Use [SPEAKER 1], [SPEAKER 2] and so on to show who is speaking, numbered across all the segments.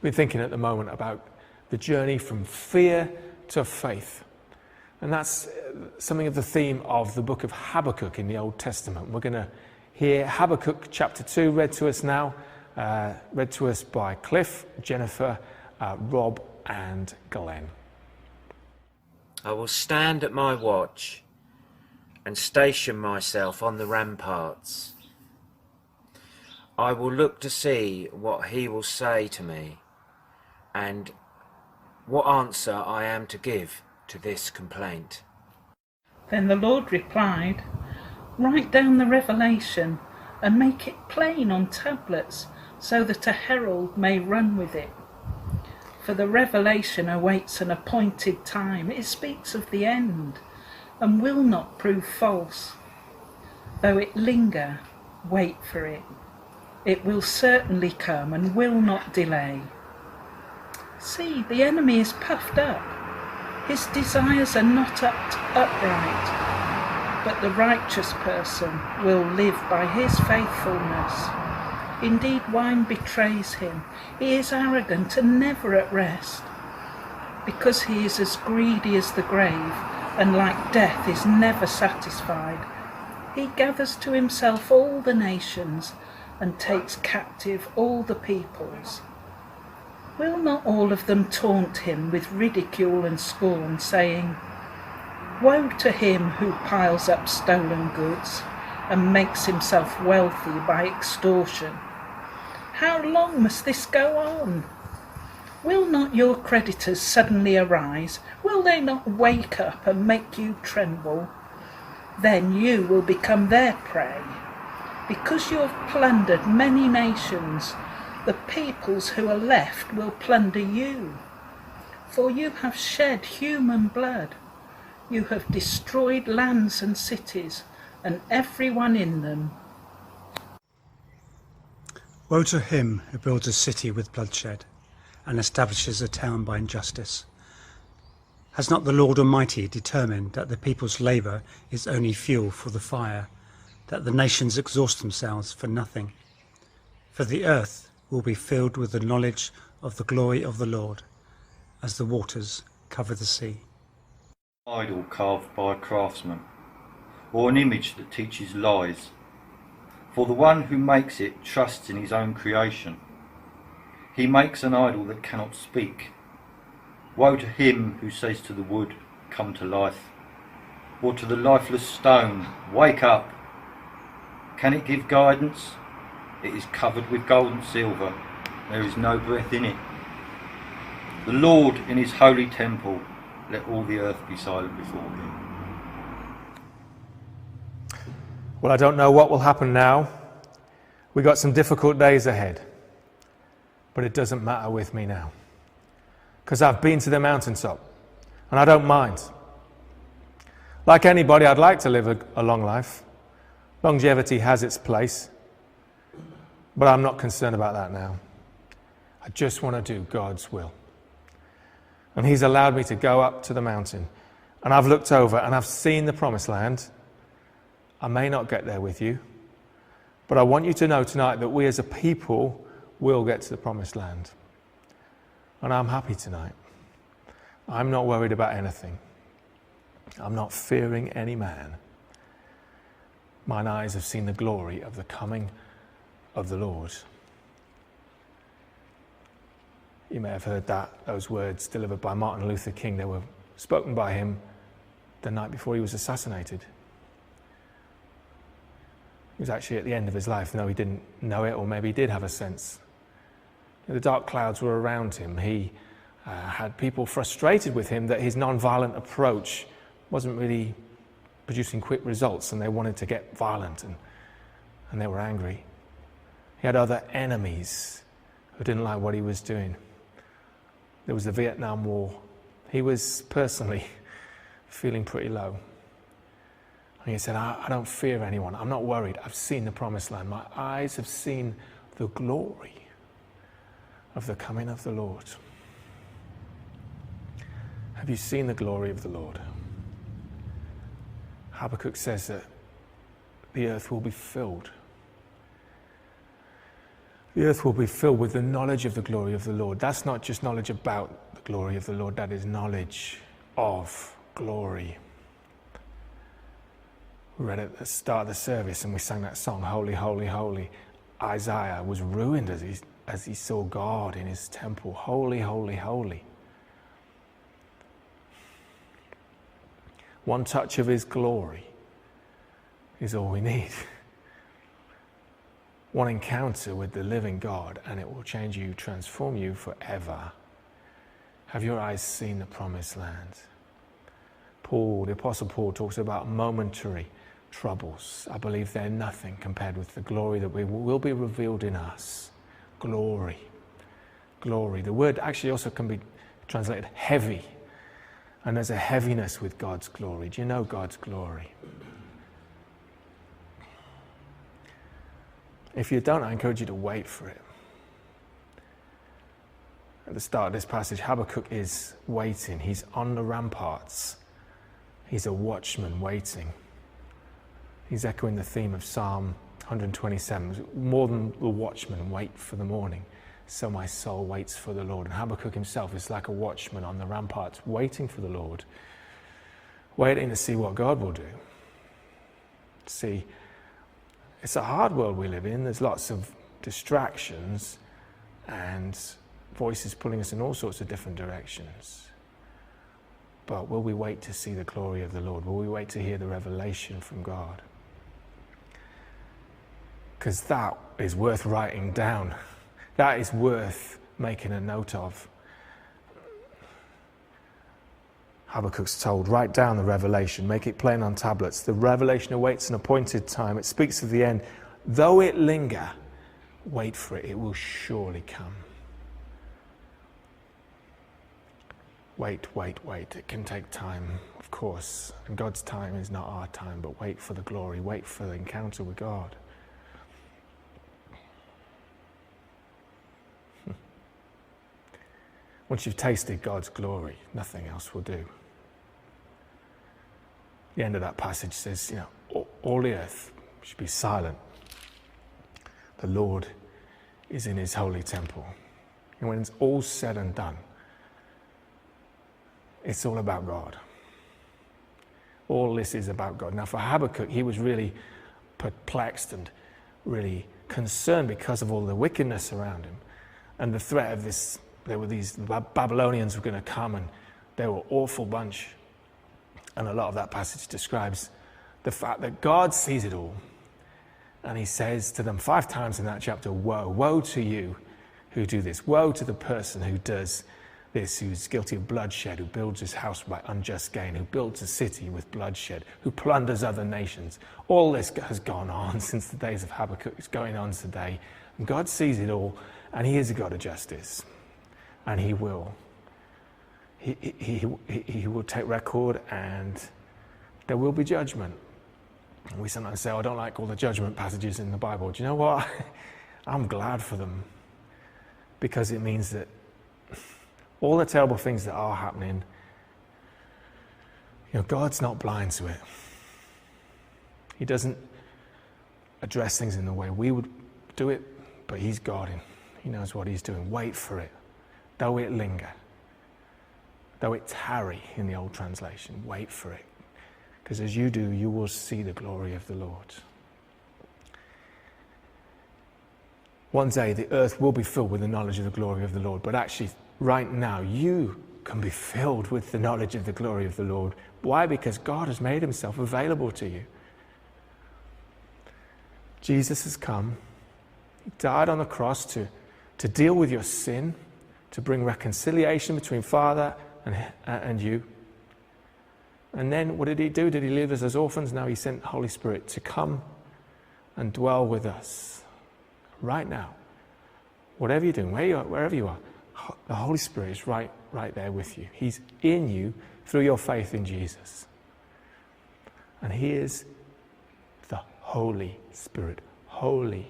[SPEAKER 1] been thinking at the moment about the journey from fear to faith. And that's something of the theme of the book of Habakkuk in the Old Testament. We're going to hear Habakkuk chapter 2 read to us now, read to us by Cliff, Jennifer, Rob and Glenn.
[SPEAKER 2] I will stand at my watch and station myself on the ramparts. I will look to see what he will say to me and what answer I am to give to this complaint.
[SPEAKER 3] Then the Lord replied, "Write down the revelation and make it plain on tablets so that a herald may run with it. For the revelation awaits an appointed time. It speaks of the end and will not prove false. Though it linger, wait for it. It will certainly come and will not delay. See, the enemy is puffed up. His desires are not upright, but the righteous person will live by his faithfulness. Indeed, wine betrays him. He is arrogant and never at rest. Because he is as greedy as the grave, and like death is never satisfied, he gathers to himself all the nations and takes captive all the peoples. Will not all of them taunt him with ridicule and scorn, saying, 'Woe to him who piles up stolen goods and makes himself wealthy by extortion. How long must this go on? Will not your creditors suddenly arise? Will they not wake up and make you tremble? Then you will become their prey. Because you have plundered many nations, the peoples who are left will plunder you. For you have shed human blood. You have destroyed lands and cities, and everyone in them.
[SPEAKER 4] Woe to him who builds a city with bloodshed and establishes a town by injustice. Has not the Lord Almighty determined that the people's labour is only fuel for the fire, that the nations exhaust themselves for nothing? For the earth will be filled with the knowledge of the glory of the Lord, as the waters cover the sea.
[SPEAKER 5] Idol carved by a craftsman, or an image that teaches lies. For the one who makes it trusts in his own creation. He makes an idol that cannot speak. Woe to him who says to the wood, 'Come to life,' or to the lifeless stone, 'Wake up.' Can it give guidance? It is covered with gold and silver. There is no breath in it. The Lord in his holy temple, let all the earth be silent before him."
[SPEAKER 1] Well, I don't know what will happen now. We got some difficult days ahead. But it doesn't matter with me now. Because I've been to the mountaintop. And I don't mind. Like anybody, I'd like to live a long life. Longevity has its place. But I'm not concerned about that now. I just want to do God's will. And he's allowed me to go up to the mountain. And I've looked over and I've seen the promised land. I may not get there with you. But I want you to know tonight that we as a people will get to the promised land. And I'm happy tonight. I'm not worried about anything. I'm not fearing any man. Mine eyes have seen the glory of the coming of the Lord. You may have heard those words delivered by Martin Luther King. They were spoken by him the night before he was assassinated. He was actually at the end of his life, though he didn't know it, or maybe he did have a sense. The dark clouds were around him. He had people frustrated with him that his non-violent approach wasn't really producing quick results, and they wanted to get violent, and they were angry. He had other enemies who didn't like what he was doing. There was the Vietnam War. He was personally feeling pretty low. And he said, I don't fear anyone. I'm not worried. I've seen the promised land. My eyes have seen the glory of the coming of the Lord. Have you seen the glory of the Lord? Habakkuk says that the earth will be filled. The earth will be filled with the knowledge of the glory of the Lord. That's not just knowledge about the glory of the Lord, that is knowledge of glory. We read at the start of the service and we sang that song, Holy, Holy, Holy. Isaiah was ruined as he saw God in his temple. Holy, Holy, Holy. One touch of his glory is all we need. One encounter with the living God and it will change you, transform you forever. Have your eyes seen the promised land? The Apostle Paul talks about momentary troubles. I believe they're nothing compared with the glory that will be revealed in us. Glory. Glory. The word actually also can be translated heavy. And there's a heaviness with God's glory. Do you know God's glory? If you don't, I encourage you to wait for it. At the start of this passage, Habakkuk is waiting. He's on the ramparts. He's a watchman waiting. He's echoing the theme of Psalm 127. More than the watchman wait for the morning, so my soul waits for the Lord. And Habakkuk himself is like a watchman on the ramparts, waiting for the Lord, waiting to see what God will do. See, it's a hard world we live in. There's lots of distractions and voices pulling us in all sorts of different directions. But will we wait to see the glory of the Lord? Will we wait to hear the revelation from God? Because that is worth writing down. That is worth making a note of. Habakkuk's told, write down the revelation, make it plain on tablets. The revelation awaits an appointed time. It speaks of the end. Though it linger, wait for it. It will surely come. Wait. It can take time, of course. And God's time is not our time, but wait for the glory. Wait for the encounter with God. Once you've tasted God's glory, nothing else will do. The end of that passage says, all the earth should be silent. The Lord is in his holy temple. And when it's all said and done, it's all about God. All this is about God. Now for Habakkuk, he was really perplexed and really concerned because of all the wickedness around him and the threat of this. There were these Babylonians were going to come and they were an awful bunch. And a lot of that passage describes the fact that God sees it all. And he says to them 5 times in that chapter, woe, woe to you who do this. Woe to the person who does this, who's guilty of bloodshed, who builds his house by unjust gain, who builds a city with bloodshed, who plunders other nations. All this has gone on since the days of Habakkuk. It's going on today. And God sees it all, and he is a God of justice. And he will. He will take record, and there will be judgment. And we sometimes say, I don't like all the judgment passages in the Bible. Do you know what? I'm glad for them. Because it means that all the terrible things that are happening, God's not blind to it. He doesn't address things in the way we would do it, but he's God. He knows what he's doing. Wait for it. Though it linger, though it tarry in the old translation, wait for it. Because as you do, you will see the glory of the Lord. One day the earth will be filled with the knowledge of the glory of the Lord. But actually, right now, you can be filled with the knowledge of the glory of the Lord. Why? Because God has made himself available to you. Jesus has come. He died on the cross to deal with your sin, to bring reconciliation between Father and you. And then what did he do? Did he leave us as orphans? No, he sent the Holy Spirit to come and dwell with us right now. Whatever you're doing, wherever you are, the Holy Spirit is right there with you. He's in you through your faith in Jesus. And he is the Holy Spirit. Holy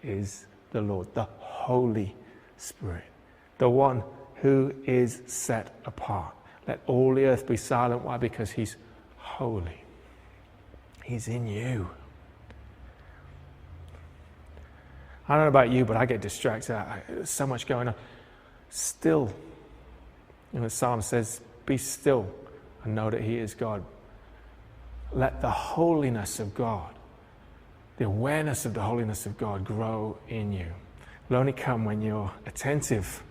[SPEAKER 1] is the Lord, the Holy Spirit. The one who is set apart. Let all the earth be silent. Why? Because he's holy. He's in you. I don't know about you, but I get distracted. There's so much going on. Still. The psalm says, be still and know that he is God. Let the holiness of God, the awareness of the holiness of God grow in you. It'll only come when you're attentive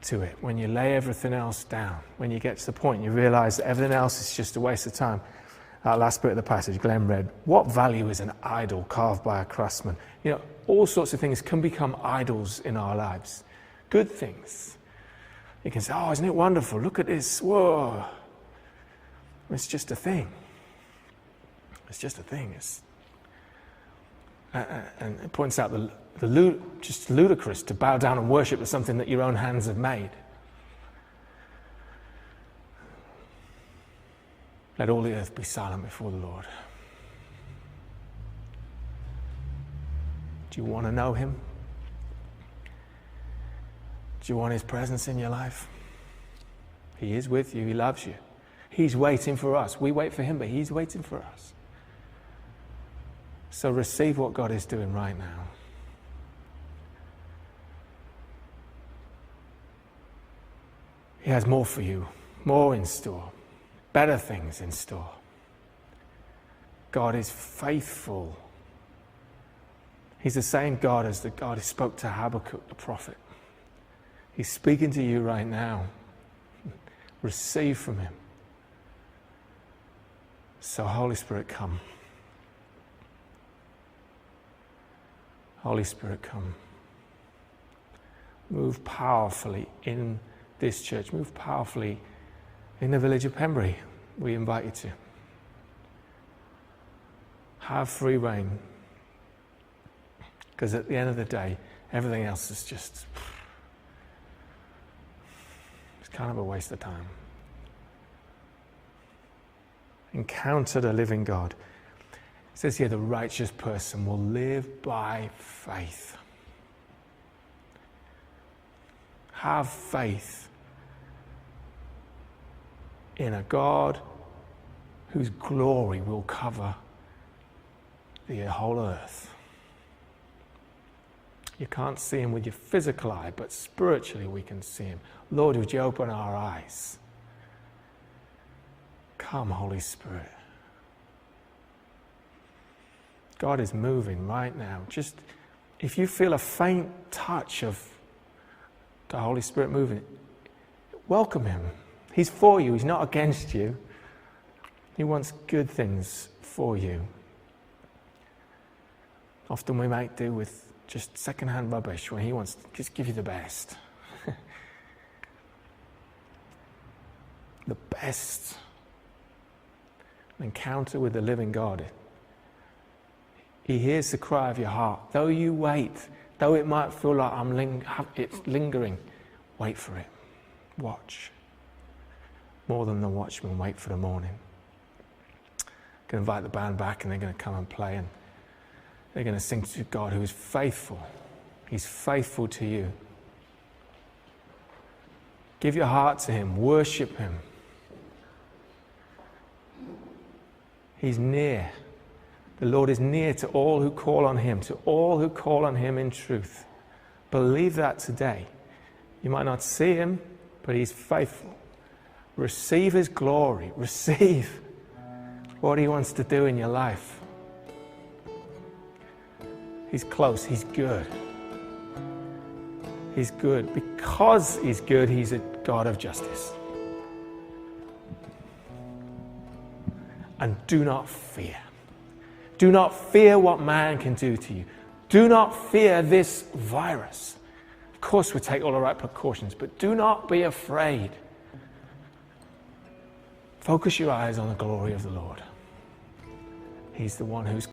[SPEAKER 1] to it, when you lay everything else down, when you get to the point you realize that everything else is just a waste of time. That last bit of the passage Glenn read, what value is an idol carved by a craftsman? All sorts of things can become idols in our lives. Good things. You can say, oh, isn't it wonderful? Look at this. Whoa. It's just a thing. It's just a thing. And it points out just ludicrous to bow down and worship something that your own hands have made. Let all the earth be silent before the Lord. Do you want to know him? Do you want his presence in your life? He is with you. He loves you. He's waiting for us. We wait for him, but he's waiting for us. So receive what God is doing right now. He has more for you, more in store, better things in store. God is faithful. He's the same God as the God who spoke to Habakkuk the prophet. He's speaking to you right now. Receive from him. So Holy Spirit, come. Holy Spirit, come. Move powerfully in this church. Move powerfully in the village of Pembury. We invite you to. Have free reign. Because at the end of the day, everything else is just... it's kind of a waste of time. Encounter the living God. It says here, the righteous person will live by faith. Have faith in a God whose glory will cover the whole earth. You can't see him with your physical eye, but spiritually we can see him. Lord, would you open our eyes? Come, Holy Spirit. God is moving right now. Just if you feel a faint touch of the Holy Spirit moving, welcome him. He's for you. He's not against you. He wants good things for you. Often we might do with just second-hand rubbish when he wants to just give you the best. The best. An encounter with the living God. He hears the cry of your heart. Though you wait, though it might feel like it's lingering, wait for it. Watch. More than the watchman, wait for the morning. I'm going to invite the band back and they're going to come and play, and they're going to sing to God who is faithful. He's faithful to you. Give your heart to him. Worship him. He's near. The Lord is near to all who call on him, to all who call on him in truth. Believe that today. You might not see him, but he's faithful. Receive his glory. Receive what he wants to do in your life. He's close. He's good. He's good. Because he's good, he's a God of justice. And do not fear. Do not fear what man can do to you. Do not fear this virus. Of course, we take all the right precautions, but do not be afraid. Focus your eyes on the glory of the Lord. He's the one who's